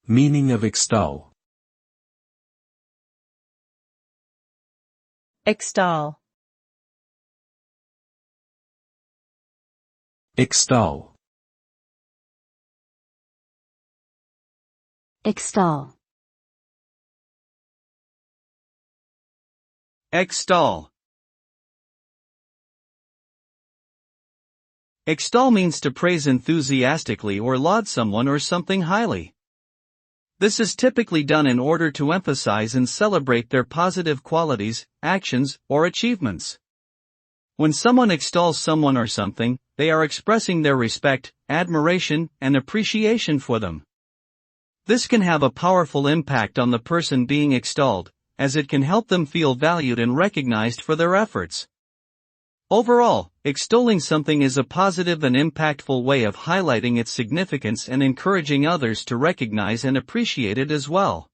Meaning of extol. Extol. Extol. Extol. Extol. Extol means to praise enthusiastically or laud someone or something highly. This is typically done in order to emphasize and celebrate their positive qualities, actions, or achievements. When someone extols someone or something, they are expressing their respect, admiration, and appreciation for them. This can have a powerful impact on the person being extolled, as it can help them feel valued and recognized for their efforts. Overall, extolling something is a positive and impactful way of highlighting its significance and encouraging others to recognize and appreciate it as well.